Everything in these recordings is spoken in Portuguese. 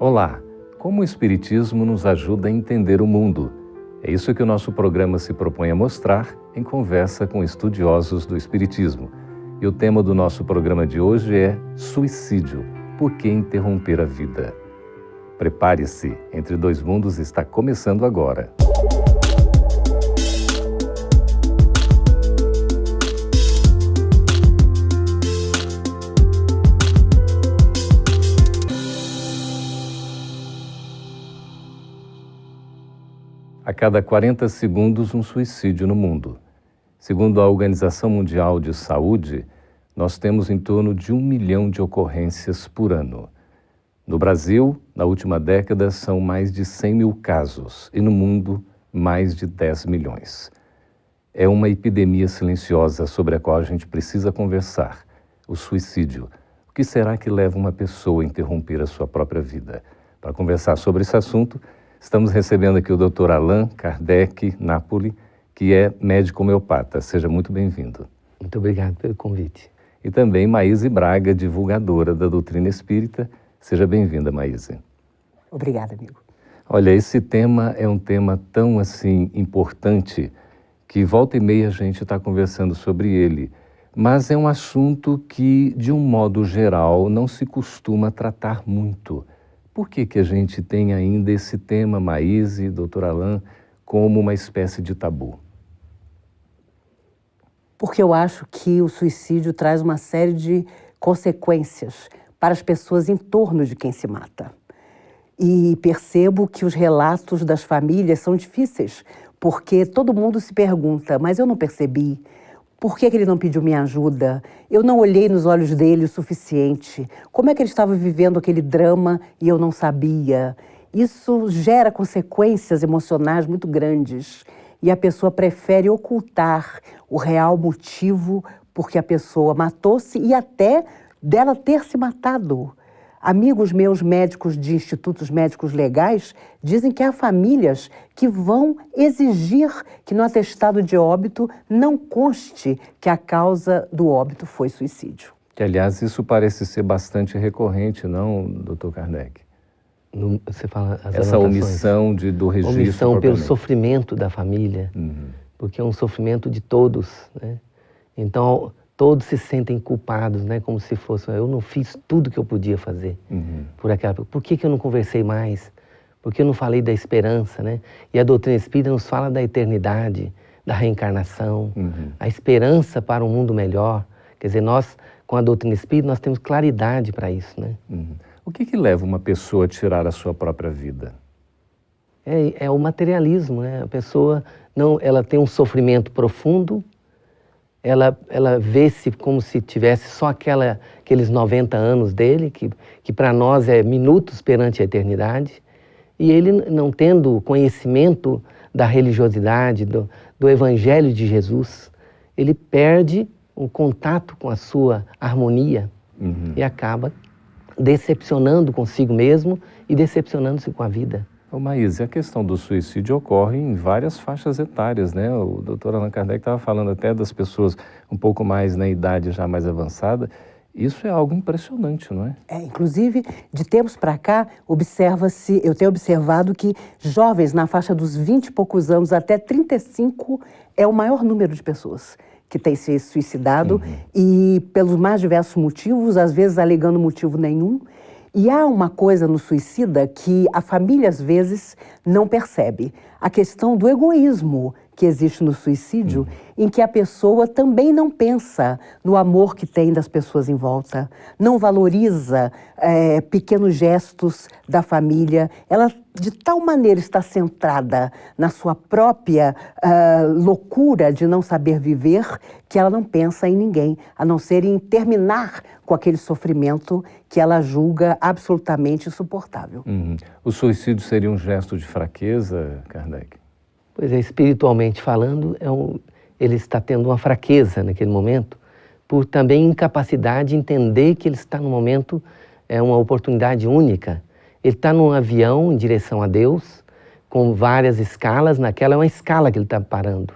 Olá! Como o Espiritismo nos ajuda a entender o mundo? É isso que o nosso programa se propõe a mostrar em conversa com estudiosos do Espiritismo. E o tema do nosso programa de hoje é Suicídio. Por que interromper a vida? Prepare-se, Entre Dois Mundos está começando agora. A cada 40 segundos, um suicídio no mundo. Segundo a Organização Mundial de Saúde, nós temos em torno de 1 milhão de ocorrências por ano. No Brasil, na última década, são mais de 100 mil casos e no mundo, mais de 10 milhões. É uma epidemia silenciosa sobre a qual a gente precisa conversar, o suicídio. O que será que leva uma pessoa a interromper a sua própria vida? Para conversar sobre esse assunto, estamos recebendo aqui o Dr. Allan Kardec Napoli, que é médico homeopata. Seja muito bem-vindo. Muito obrigado pelo convite. E também Maíse Braga, divulgadora da doutrina espírita. Seja bem-vinda, Maíse. Obrigada, amigo. Olha, esse tema é um tema tão importante que volta e meia a gente está conversando sobre ele. Mas é um assunto que, de um modo geral, não se costuma tratar muito. Por que a gente tem ainda esse tema, Maíse, Dr. Allan, como uma espécie de tabu? Porque eu acho que o suicídio traz uma série de consequências para as pessoas em torno de quem se mata. E percebo que os relatos das famílias são difíceis, porque todo mundo se pergunta, mas eu não percebi. Por que ele não pediu minha ajuda? Eu não olhei nos olhos dele o suficiente. Como é que ele estava vivendo aquele drama e eu não sabia? Isso gera consequências emocionais muito grandes. E a pessoa prefere ocultar o real motivo porque a pessoa matou-se e até dela ter se matado. Amigos meus médicos de institutos médicos legais dizem que há famílias que vão exigir que no atestado de óbito não conste que a causa do óbito foi suicídio. Que, aliás, isso parece ser bastante recorrente, não, Dr. Kardec? Você fala as essa omissão do registro. Omissão pelo sofrimento da família, porque é um sofrimento de todos, né? Então, todos se sentem culpados, né? Como se fosse, eu não fiz tudo que eu podia fazer por aquela. Por que eu não conversei mais? Por que eu não falei da esperança, né? E a doutrina espírita nos fala da eternidade, da reencarnação, a esperança para um mundo melhor. Quer dizer, nós, com a doutrina espírita, nós temos claridade para isso, né? O que leva uma pessoa a tirar a sua própria vida? É o materialismo, né? A pessoa ela tem um sofrimento profundo. Ela vê-se como se tivesse só aqueles 90 anos dele, que para nós é minutos perante a eternidade, e ele, não tendo conhecimento da religiosidade, do Evangelho de Jesus, ele perde o contato com a sua harmonia e acaba decepcionando consigo mesmo e decepcionando-se com a vida. Maíse, a questão do suicídio ocorre em várias faixas etárias, né? O Dr. Allan Kardec estava falando até das pessoas um pouco mais na idade já mais avançada. Isso é algo impressionante, não é? Inclusive, de tempos para cá, eu tenho observado que jovens na faixa dos 20 e poucos anos até 35 é o maior número de pessoas que têm se suicidado e pelos mais diversos motivos, às vezes alegando motivo nenhum. E há uma coisa no suicida que a família, às vezes, não percebe. A questão do egoísmo que existe no suicídio, em que a pessoa também não pensa no amor que tem das pessoas em volta, não valoriza pequenos gestos da família. Ela, de tal maneira, está centrada na sua própria loucura de não saber viver, que ela não pensa em ninguém, a não ser em terminar com aquele sofrimento que ela julga absolutamente insuportável. O suicídio seria um gesto de fraqueza, Kardec? Pois é, espiritualmente falando, ele está tendo uma fraqueza naquele momento, por também incapacidade de entender que ele está no momento, uma oportunidade única. Ele está num avião em direção a Deus, com várias escalas, naquela é uma escala que ele está parando,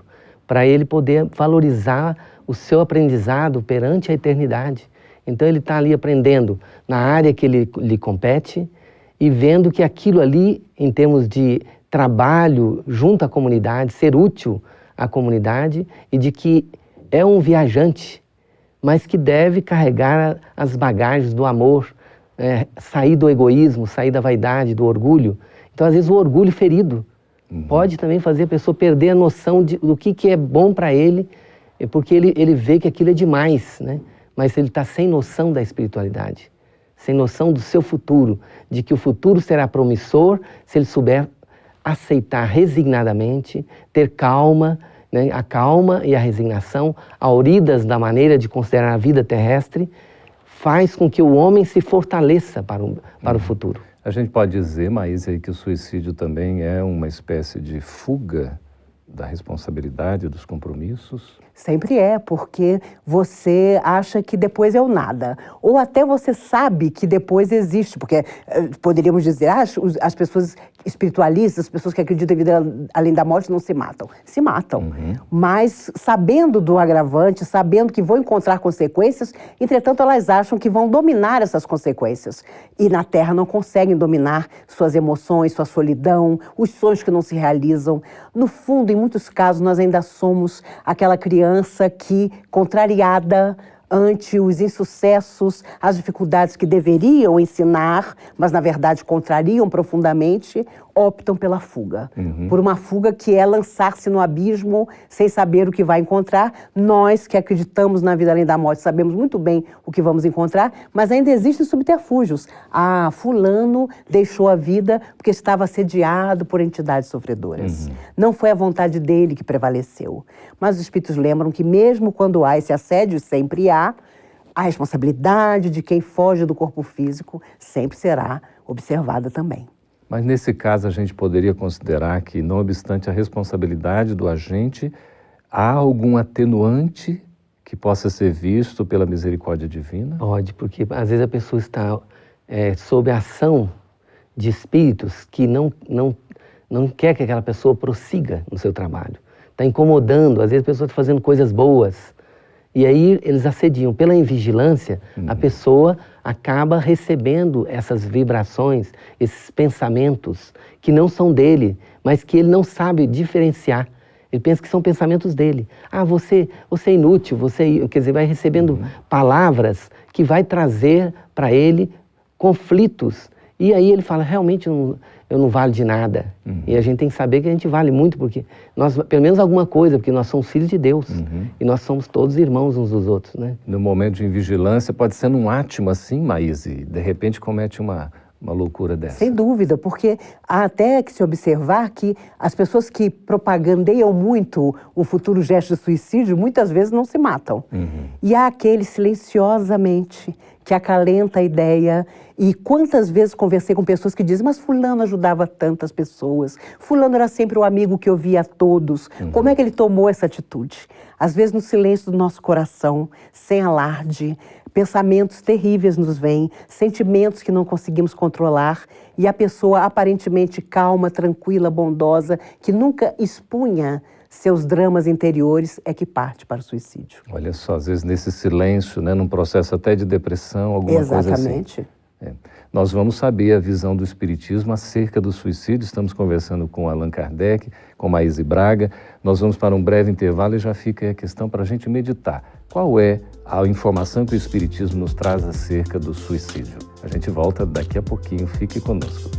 para ele poder valorizar o seu aprendizado perante a eternidade. Então ele está ali aprendendo na área que lhe compete, e vendo que aquilo ali, em termos de trabalho junto à comunidade, ser útil à comunidade, e de que é um viajante, mas que deve carregar as bagagens do amor, sair do egoísmo, sair da vaidade, do orgulho. Então, às vezes, o orgulho ferido pode também fazer a pessoa perder a noção do que é bom para ele, porque ele vê que aquilo é demais, né? Mas ele está sem noção da espiritualidade, sem noção do seu futuro, de que o futuro será promissor se ele souber aceitar resignadamente, ter calma, né? A calma e a resignação, auridas da maneira de considerar a vida terrestre, faz com que o homem se fortaleça para o futuro. A gente pode dizer, Maísa, que o suicídio também é uma espécie de fuga da responsabilidade, dos compromissos? Sempre é, porque você acha que depois é o nada. Ou até você sabe que depois existe, porque poderíamos dizer, as pessoas espiritualistas, as pessoas que acreditam em vida além da morte não se matam. Se matam. Mas sabendo do agravante, sabendo que vão encontrar consequências, entretanto elas acham que vão dominar essas consequências. E na Terra não conseguem dominar suas emoções, sua solidão, os sonhos que não se realizam. No fundo, em muitos casos, nós ainda somos aquela criança que, contrariada ante os insucessos, as dificuldades que deveriam ensinar, mas na verdade contrariam profundamente, optam pela fuga. Por uma fuga que é lançar-se no abismo sem saber o que vai encontrar. Nós que acreditamos na vida além da morte sabemos muito bem o que vamos encontrar, mas ainda existem subterfúgios. Fulano deixou a vida porque estava assediado por entidades sofredoras. Não foi a vontade dele que prevaleceu. Mas os espíritos lembram que mesmo quando há esse assédio, sempre há, a responsabilidade de quem foge do corpo físico sempre será observada também. Mas nesse caso a gente poderia considerar que, não obstante a responsabilidade do agente, há algum atenuante que possa ser visto pela misericórdia divina? Pode, porque às vezes a pessoa está sob a ação de espíritos que não quer que aquela pessoa prossiga no seu trabalho. Está incomodando, às vezes a pessoa está fazendo coisas boas. E aí eles assediam. Pela invigilância, a pessoa acaba recebendo essas vibrações, esses pensamentos que não são dele, mas que ele não sabe diferenciar. Ele pensa que são pensamentos dele. Você é inútil, quer dizer, vai recebendo palavras que vai trazer para ele conflitos. E aí ele fala, realmente eu não valho de nada. E a gente tem que saber que a gente vale muito, porque nós, pelo menos alguma coisa, porque nós somos filhos de Deus. E nós somos todos irmãos uns dos outros, né? No momento de invigilância, pode ser num átimo assim, Maísa, e de repente comete uma loucura dessa. Sem dúvida, porque há até que se observar que as pessoas que propagandeiam muito o futuro gesto de suicídio, muitas vezes não se matam. E há aquele silenciosamente que acalenta a ideia. E quantas vezes conversei com pessoas que dizem, mas fulano ajudava tantas pessoas, fulano era sempre o amigo que ouvia a todos. Como é que ele tomou essa atitude? Às vezes no silêncio do nosso coração, sem alarde, pensamentos terríveis nos vêm, sentimentos que não conseguimos controlar, e a pessoa aparentemente calma, tranquila, bondosa, que nunca expunha seus dramas interiores, é que parte para o suicídio. Olha só, às vezes nesse silêncio, né, num processo até de depressão, alguma coisa assim. Exatamente. Nós vamos saber a visão do Espiritismo acerca do suicídio. Estamos conversando com Allan Kardec, com Maísa Braga. Nós vamos para um breve intervalo e já fica aí a questão para a gente meditar. Qual é a informação que o Espiritismo nos traz acerca do suicídio? A gente volta daqui a pouquinho. Fique conosco.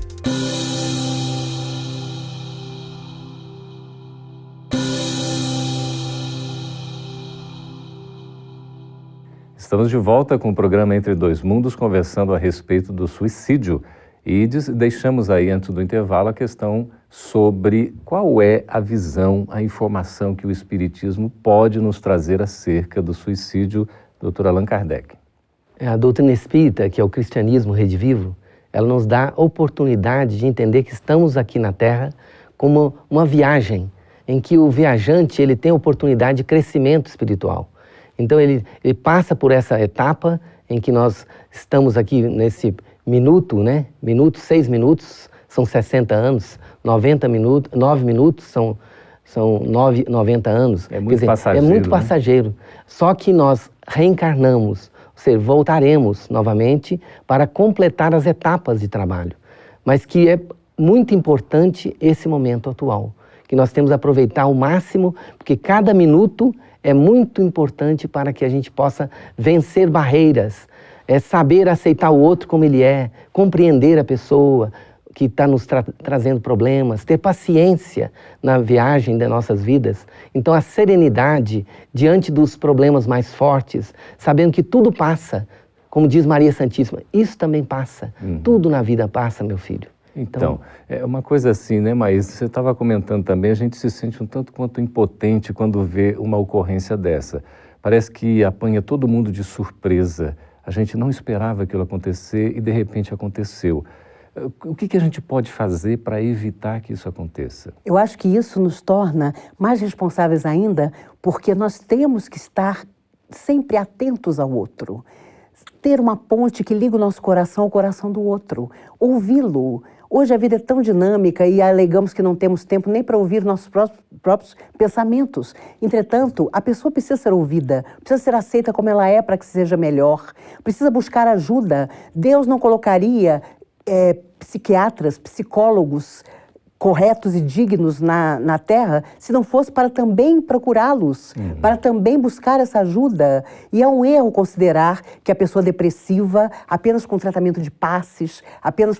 Estamos de volta com o programa Entre Dois Mundos, conversando a respeito do suicídio. E deixamos aí, antes do intervalo, a questão sobre qual é a visão, a informação que o Espiritismo pode nos trazer acerca do suicídio, Dr. Allan Kardec. A doutrina espírita, que é o cristianismo redivivo, ela nos dá a oportunidade de entender que estamos aqui na Terra como uma viagem, em que o viajante ele tem a oportunidade de crescimento espiritual. Então ele passa por essa etapa em que nós estamos aqui nesse minuto, né? 6 minutos, são 60 anos, 9 minutos são 90 anos. É muito passageiro. É muito passageiro. Só que nós reencarnamos, ou seja, voltaremos novamente para completar as etapas de trabalho. mas que é muito importante esse momento atual, que nós temos que aproveitar ao máximo, porque cada minuto é muito importante para que a gente possa vencer barreiras, saber aceitar o outro como ele é, compreender a pessoa que está nos trazendo problemas, ter paciência na viagem das nossas vidas. Então a serenidade diante dos problemas mais fortes, sabendo que tudo passa, como diz Maria Santíssima, isso também passa, tudo na vida passa, meu filho. Então, é uma coisa assim, né, Maís? Você estava comentando também, a gente se sente um tanto quanto impotente quando vê uma ocorrência dessa. Parece que apanha todo mundo de surpresa. A gente não esperava aquilo acontecer e de repente aconteceu. O que a gente pode fazer para evitar que isso aconteça? Eu acho que isso nos torna mais responsáveis ainda, porque nós temos que estar sempre atentos ao outro. Ter uma ponte que liga o nosso coração ao coração do outro. Ouvi-lo. Hoje a vida é tão dinâmica e alegamos que não temos tempo nem para ouvir nossos próprios pensamentos. Entretanto, a pessoa precisa ser ouvida, precisa ser aceita como ela é para que seja melhor, precisa buscar ajuda. Deus não colocaria psiquiatras, psicólogos corretos e dignos na Terra, se não fosse para também procurá-los, para também buscar essa ajuda. E é um erro considerar que a pessoa depressiva, apenas com tratamento de passes, apenas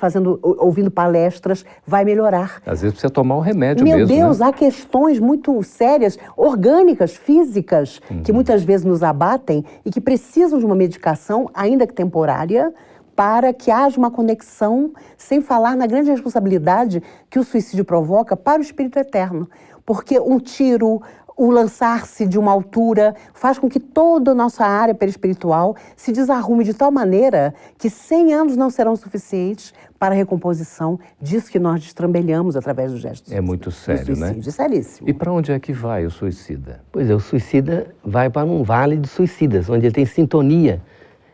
ouvindo palestras, vai melhorar. Às vezes precisa tomar o remédio mesmo. Meu Deus, né? Há questões muito sérias, orgânicas, físicas, que muitas vezes nos abatem e que precisam de uma medicação, ainda que temporária, para que haja uma conexão, sem falar na grande responsabilidade que o suicídio provoca para o espírito eterno. Porque um tiro, o lançar-se de uma altura, faz com que toda a nossa área perispiritual se desarrume de tal maneira que 100 anos não serão suficientes para a recomposição disso que nós destrambelhamos através do gesto. É muito sério, né? É seríssimo. E para onde é que vai o suicida? Pois é, o suicida vai para um vale de suicidas, onde ele tem sintonia.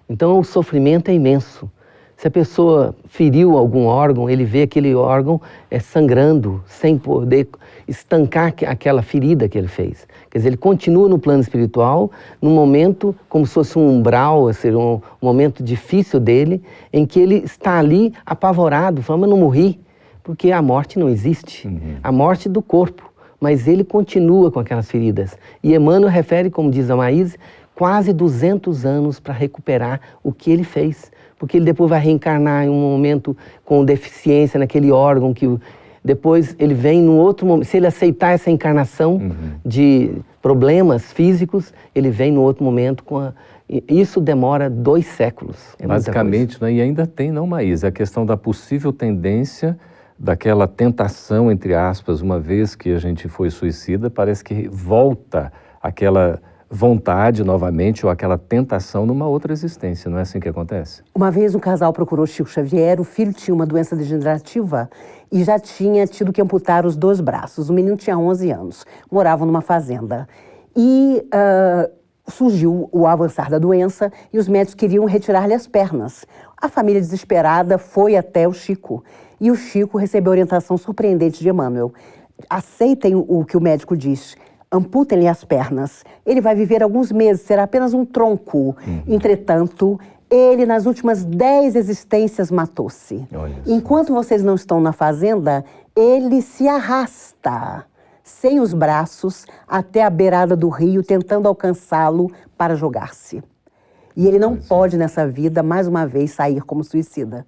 Então o sofrimento é imenso. Se a pessoa feriu algum órgão, ele vê aquele órgão sangrando, sem poder estancar aquela ferida que ele fez. Quer dizer, ele continua no plano espiritual, num momento como se fosse um umbral, um momento difícil dele, em que ele está ali apavorado, falando, mas não morri, porque a morte não existe. A morte do corpo, mas ele continua com aquelas feridas. E Emmanuel refere, como diz a Maíse, quase 200 anos para recuperar o que ele fez. Porque ele depois vai reencarnar em um momento com deficiência naquele órgão, que depois ele vem num outro momento. Se ele aceitar essa encarnação de problemas físicos, ele vem num outro momento com Isso demora 2 séculos. Basicamente, né? E ainda tem, não, Maísa, a questão da possível tendência daquela tentação, entre aspas, uma vez que a gente foi suicida, parece que volta aquela vontade novamente ou aquela tentação numa outra existência, não é assim que acontece? Uma vez um casal procurou Chico Xavier, o filho tinha uma doença degenerativa e já tinha tido que amputar os 2 braços. O menino tinha 11 anos, morava numa fazenda. E surgiu o avançar da doença e os médicos queriam retirar-lhe as pernas. A família desesperada foi até o Chico e o Chico recebeu a orientação surpreendente de Emmanuel. Aceitem o que o médico diz. Amputem-lhe as pernas. Ele vai viver alguns meses, será apenas um tronco. Entretanto, ele nas últimas 10 existências matou-se. Enquanto vocês não estão na fazenda, ele se arrasta, sem os braços, até a beirada do rio, tentando alcançá-lo para jogar-se. E ele não pode, nessa vida, mais uma vez, sair como suicida.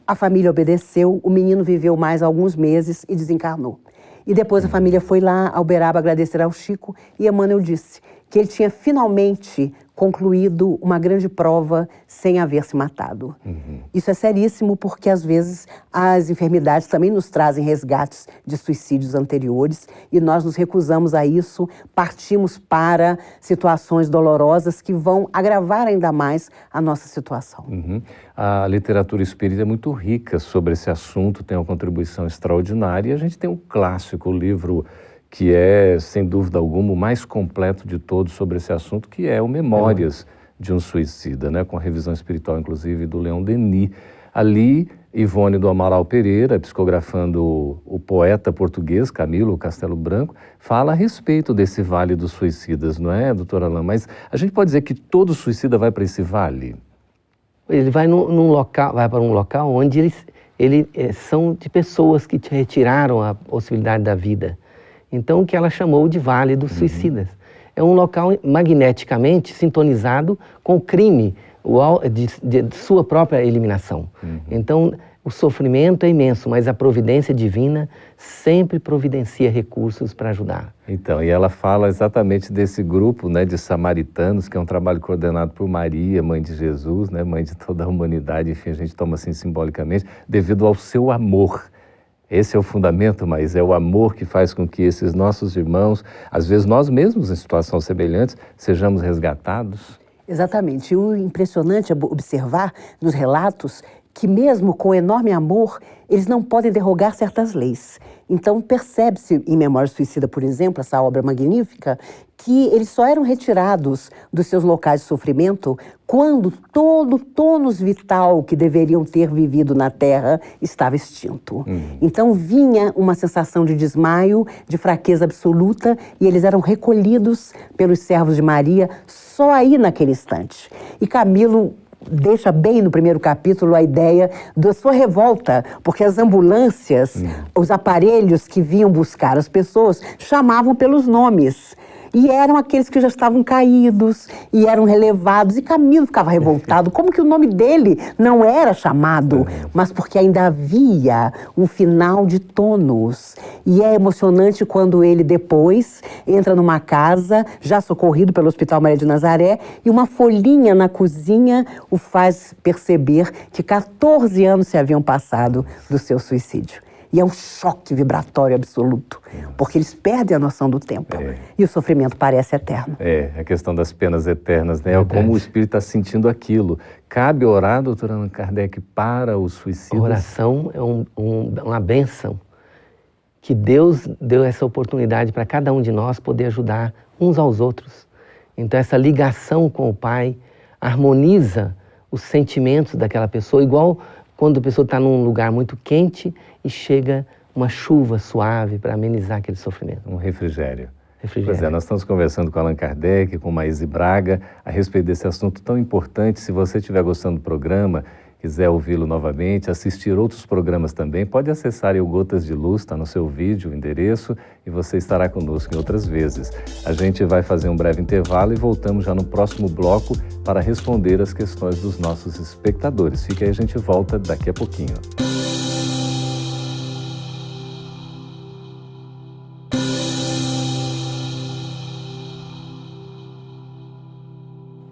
A família obedeceu, o menino viveu mais alguns meses e desencarnou. E depois a família foi lá ao Uberaba agradecer ao Chico e Emmanuel disse que ele tinha finalmente concluído uma grande prova sem haver se matado. Isso é seríssimo porque às vezes as enfermidades também nos trazem resgates de suicídios anteriores e nós nos recusamos a isso, partimos para situações dolorosas que vão agravar ainda mais a nossa situação. A literatura espírita é muito rica sobre esse assunto, tem uma contribuição extraordinária e a gente tem um clássico, o livro que é, sem dúvida alguma, o mais completo de todos sobre esse assunto, que é o Memórias de um Suicida, né? Com a revisão espiritual, inclusive, do Leon Denis. Ali, Ivone do Amaral Pereira, psicografando o poeta português Camilo Castelo Branco, fala a respeito desse Vale dos Suicidas, não é, doutora Alain? Mas a gente pode dizer que todo suicida vai para esse vale? Ele vai vai para um local onde são de pessoas que te retiraram a possibilidade da vida. Então, o que ela chamou de Vale dos Suicidas. É um local magneticamente sintonizado com o crime de sua própria eliminação. Então, o sofrimento é imenso, mas a providência divina sempre providencia recursos para ajudar. Então, e ela fala exatamente desse grupo, né, de samaritanos, que é um trabalho coordenado por Maria, mãe de Jesus, né, mãe de toda a humanidade, enfim, a gente toma assim simbolicamente, devido ao seu amor. Esse é o fundamento, mas é o amor que faz com que esses nossos irmãos, às vezes nós mesmos em situações semelhantes, sejamos resgatados. Exatamente. E o impressionante é observar nos relatos que mesmo com enorme amor, eles não podem derrogar certas leis. Então percebe-se em Memória Suicida, por exemplo, essa obra magnífica, que eles só eram retirados dos seus locais de sofrimento quando todo o tônus vital que deveriam ter vivido na Terra estava extinto. Então vinha uma sensação de desmaio, de fraqueza absoluta, e eles eram recolhidos pelos servos de Maria só aí naquele instante. E Camilo deixa bem no primeiro capítulo a ideia da sua revolta, porque as ambulâncias, os aparelhos que vinham buscar as pessoas, chamavam pelos nomes. E eram aqueles que já estavam caídos e eram relevados. E Camilo ficava revoltado. Como que o nome dele não era chamado? Mas porque ainda havia um final de tônus. E é emocionante quando ele depois entra numa casa, já socorrido pelo Hospital Maria de Nazaré, e uma folhinha na cozinha o faz perceber que 14 anos se haviam passado do seu suicídio. E é um choque vibratório absoluto, porque eles perdem a noção do tempo. E o sofrimento parece eterno. É, a questão das penas eternas, né? É como o espírito está sentindo aquilo. Cabe orar, doutora Allan Kardec, para os suicidas? A oração é uma bênção, que Deus deu essa oportunidade para cada um de nós poder ajudar uns aos outros. Então essa ligação com o Pai harmoniza os sentimentos daquela pessoa, igual quando a pessoa está num lugar muito quente e chega uma chuva suave para amenizar aquele sofrimento. Um refrigério. Refrigério. Pois é, nós estamos conversando com Allan Kardec, com Maíse Braga, a respeito desse assunto tão importante. Se você estiver gostando do programa, quiser ouvi-lo novamente, assistir outros programas também, pode acessar o Gotas de Luz, está no seu vídeo, o endereço, e você estará conosco em outras vezes. A gente vai fazer um breve intervalo e voltamos já no próximo bloco para responder as questões dos nossos espectadores. Fique aí, a gente volta daqui a pouquinho.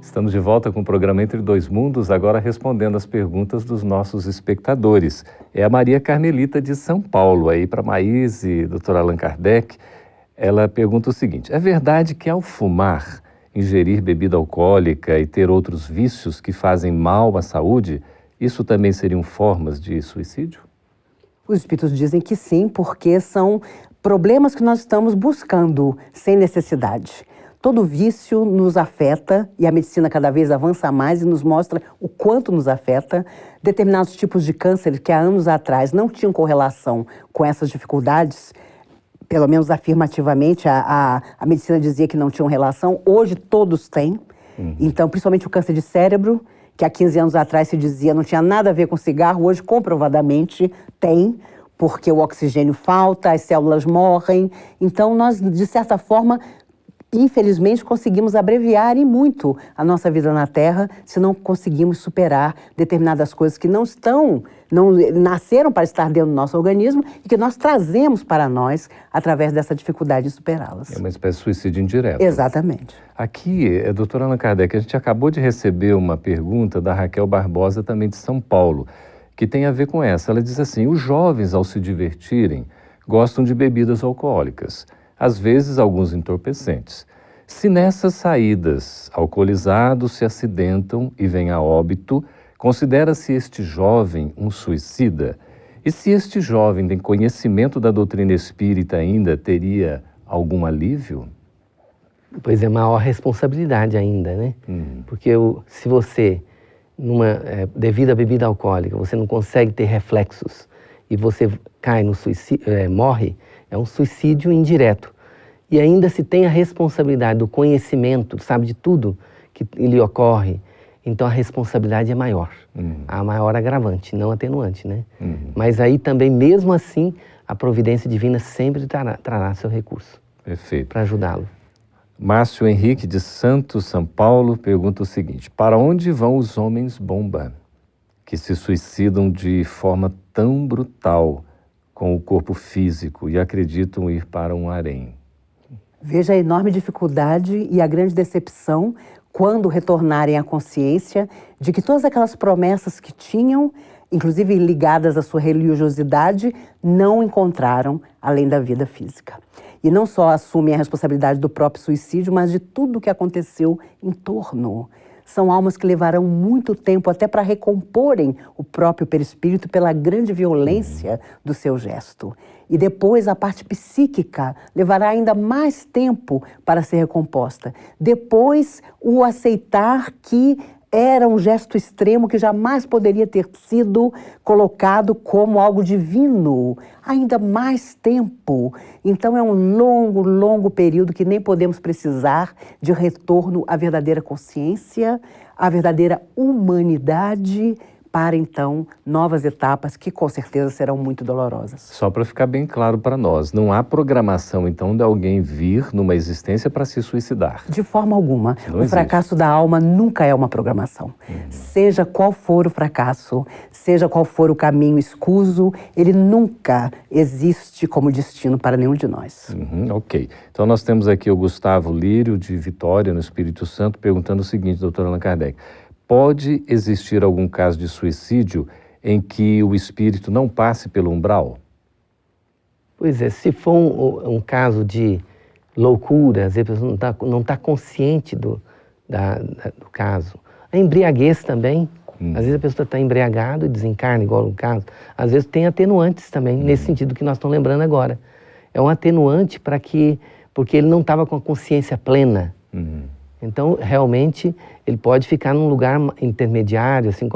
Estamos de volta com o programa Entre Dois Mundos, agora respondendo as perguntas dos nossos espectadores. É a Maria Carmelita de São Paulo, aí para Maíse e doutor Allan Kardec. Ela pergunta o seguinte: é verdade que ao fumar, ingerir bebida alcoólica e ter outros vícios que fazem mal à saúde, isso também seriam formas de suicídio? Os espíritos dizem que sim, porque são problemas que nós estamos buscando sem necessidade. Todo vício nos afeta e a medicina cada vez avança mais e nos mostra o quanto nos afeta. Determinados tipos de câncer que há anos atrás não tinham correlação com essas dificuldades, pelo menos afirmativamente, a medicina dizia que não tinham relação, hoje todos têm. Então, principalmente o câncer de cérebro, que há 15 anos atrás se dizia não tinha nada a ver com cigarro, hoje comprovadamente tem, porque o oxigênio falta, as células morrem. Então, nós, de certa forma, infelizmente, conseguimos abreviar e muito a nossa vida na Terra se não conseguimos superar determinadas coisas que não nasceram para estar dentro do nosso organismo e que nós trazemos para nós através dessa dificuldade de superá-las. É uma espécie de suicídio indireto. Exatamente. Aqui, doutora Allan Kardec, a gente acabou de receber uma pergunta da Raquel Barbosa, também de São Paulo, que tem a ver com essa. Ela diz assim: os jovens, ao se divertirem, gostam de bebidas alcoólicas, às vezes alguns entorpecentes. Se nessas saídas alcoolizados se acidentam e vêm a óbito, considera-se este jovem um suicida? E se este jovem tem conhecimento da doutrina espírita ainda, teria algum alívio? Pois é, maior responsabilidade ainda, né? Porque se você, devido à bebida alcoólica, você não consegue ter reflexos e você cai no suicídio, morre, é um suicídio indireto. E ainda se tem a responsabilidade do conhecimento, sabe, de tudo que lhe ocorre. então a responsabilidade é maior. A maior agravante, não atenuante, né? Mas aí também, mesmo assim, a providência divina sempre trará seu recurso. Perfeito. Para ajudá-lo. Márcio Henrique de Santos, São Paulo, pergunta o seguinte: para onde vão os homens bomba que se suicidam de forma tão brutal com o corpo físico e acreditam ir para um harém? Veja a enorme dificuldade e a grande decepção quando retornarem à consciência de que todas aquelas promessas que tinham, inclusive ligadas à sua religiosidade, não encontraram além da vida física. E não só assumem a responsabilidade do próprio suicídio, mas de tudo o que aconteceu em torno. São almas que levarão muito tempo até para recomporem o próprio perispírito pela grande violência do seu gesto. E depois a parte psíquica levará ainda mais tempo para ser recomposta. Depois o aceitar que era um gesto extremo que jamais poderia ter sido colocado como algo divino. Ainda mais tempo. Então é um longo, longo período que nem podemos precisar de retorno à verdadeira consciência, à verdadeira humanidade, para então novas etapas que com certeza serão muito dolorosas. Só para ficar bem claro para nós, não há programação então de alguém vir numa existência para se suicidar? De forma alguma. Não o existe. fracasso da alma nunca é uma programação. Seja qual for o fracasso, seja qual for o caminho escuso, ele nunca existe como destino para nenhum de nós. Ok. Então nós temos aqui o Gustavo Lírio, de Vitória, no Espírito Santo, perguntando o seguinte, doutor Allan Kardec: pode existir algum caso de suicídio em que o espírito não passe pelo umbral? Pois é, se for um caso de loucura, às vezes a pessoa não tá consciente do caso. A embriaguez também. Às vezes a pessoa está embriagada e desencarna, igual no caso. Às vezes tem atenuantes também, nesse sentido que nós estamos lembrando agora. É um atenuante porque ele não estava com a consciência plena. Então, realmente, ele pode ficar num lugar intermediário, assim,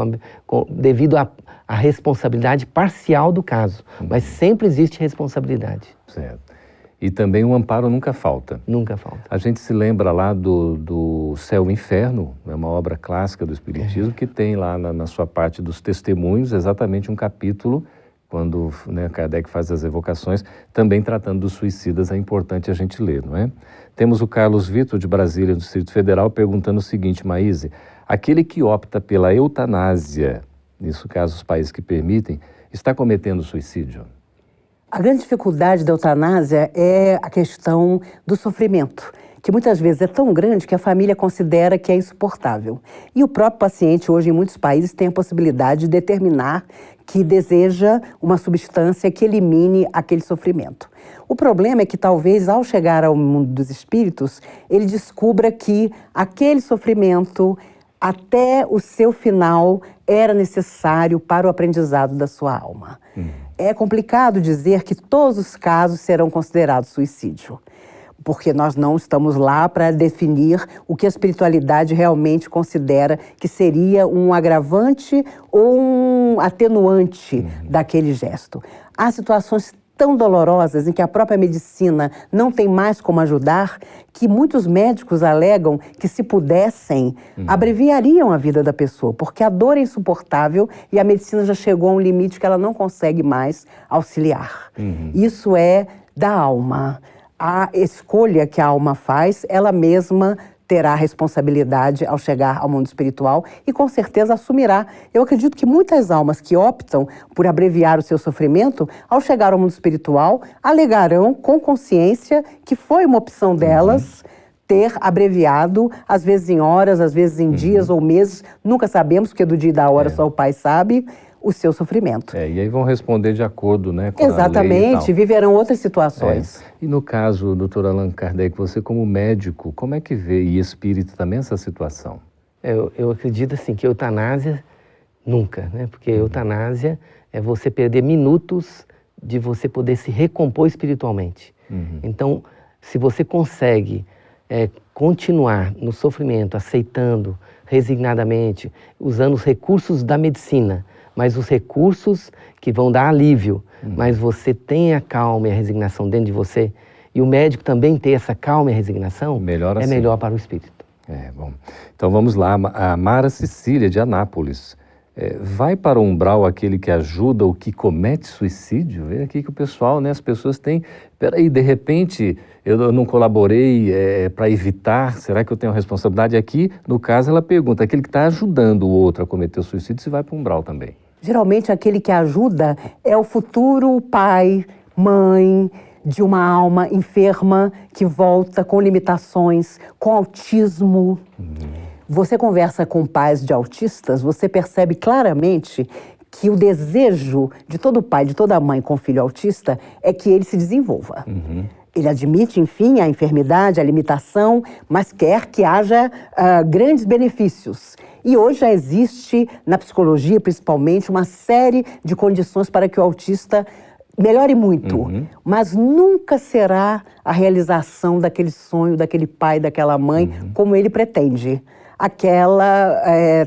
devido à responsabilidade parcial do caso. Mas sempre existe responsabilidade. Certo. E também o amparo nunca falta. Nunca falta. A gente se lembra lá do Céu e Inferno, é uma obra clássica do Espiritismo, que tem lá na sua parte dos testemunhos exatamente um capítulo, quando Kardec faz as evocações, também tratando dos suicidas. É importante a gente ler, não é? Temos o Carlos Vitor, de Brasília, do Distrito Federal, perguntando o seguinte: Maíse, aquele que opta pela eutanásia, nisso caso os países que permitem, está cometendo suicídio? A grande dificuldade da eutanásia é a questão do sofrimento, que muitas vezes é tão grande que a família considera que é insuportável. E o próprio paciente, hoje, em muitos países, tem a possibilidade de determinar que deseja uma substância que elimine aquele sofrimento. O problema é que talvez, ao chegar ao mundo dos espíritos, ele descubra que aquele sofrimento, até o seu final, era necessário para o aprendizado da sua alma. É complicado dizer que todos os casos serão considerados suicídio, porque nós não estamos lá para definir o que a espiritualidade realmente considera que seria um agravante ou um atenuante daquele gesto. Há situações tão dolorosas em que a própria medicina não tem mais como ajudar, que muitos médicos alegam que, se pudessem, abreviariam a vida da pessoa, porque a dor é insuportável e a medicina já chegou a um limite que ela não consegue mais auxiliar. Isso é da alma. A escolha que a alma faz, ela mesma terá responsabilidade ao chegar ao mundo espiritual e com certeza assumirá. Eu acredito que muitas almas que optam por abreviar o seu sofrimento, ao chegar ao mundo espiritual, alegarão com consciência que foi uma opção delas ter abreviado, às vezes em horas, às vezes em dias ou meses, nunca sabemos, porque do dia e da hora só o Pai sabe, o seu sofrimento. E aí vão responder de acordo, né, com Exatamente, a lei e tal. viverão outras situações. E no caso, doutor Allan Kardec, você como médico, como é que vê, e espírito também, essa situação? Eu acredito assim que eutanásia nunca, né? Porque eutanásia é você perder minutos de você poder se recompor espiritualmente. Então, se você consegue continuar no sofrimento, aceitando resignadamente, usando os recursos da medicina, mas os recursos que vão dar alívio, mas você tem a calma e a resignação dentro de você, e o médico também ter essa calma e a resignação, Melhor é assim. melhor para o espírito. Bom. Então vamos lá, a Mara Cecília, de Anápolis. Vai para o umbral aquele que ajuda o que comete suicídio? Vê aqui que o pessoal, né, as pessoas têm... Peraí, de repente eu não colaborei para evitar, será que eu tenho responsabilidade? Aqui, no caso, ela pergunta, aquele que está ajudando o outro a cometer o suicídio, se vai para o umbral também? Geralmente aquele que ajuda é o futuro pai, mãe de uma alma enferma que volta com limitações, com autismo. Você conversa com pais de autistas, você percebe claramente que o desejo de todo pai, de toda mãe com filho autista é que ele se desenvolva. Ele admite, enfim, a enfermidade, a limitação, mas quer que haja grandes benefícios. E hoje já existe, na psicologia principalmente, uma série de condições para que o autista melhore muito, mas nunca será a realização daquele sonho, daquele pai, daquela mãe, como ele pretende. Aquela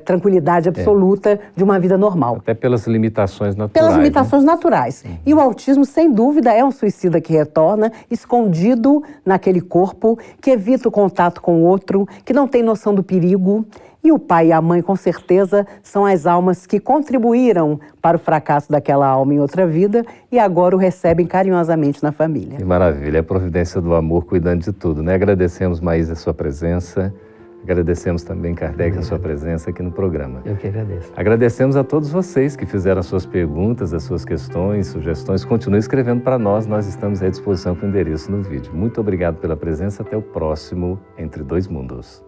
tranquilidade absoluta de uma vida normal. Até pelas limitações naturais. Pelas limitações naturais. E o autismo, sem dúvida, é um suicida que retorna, escondido naquele corpo, que evita o contato com o outro, que não tem noção do perigo. E o pai e a mãe, com certeza, são as almas que contribuíram para o fracasso daquela alma em outra vida e agora o recebem carinhosamente na família. Que maravilha, é a providência do amor cuidando de tudo, né? Agradecemos, Maísa, a sua presença. Agradecemos também, Kardec, a sua presença aqui no programa. Eu que agradeço. Agradecemos a todos vocês que fizeram as suas perguntas, as suas questões, sugestões. Continue escrevendo para nós, nós estamos à disposição com o endereço no vídeo. Muito obrigado pela presença, até o próximo Entre Dois Mundos.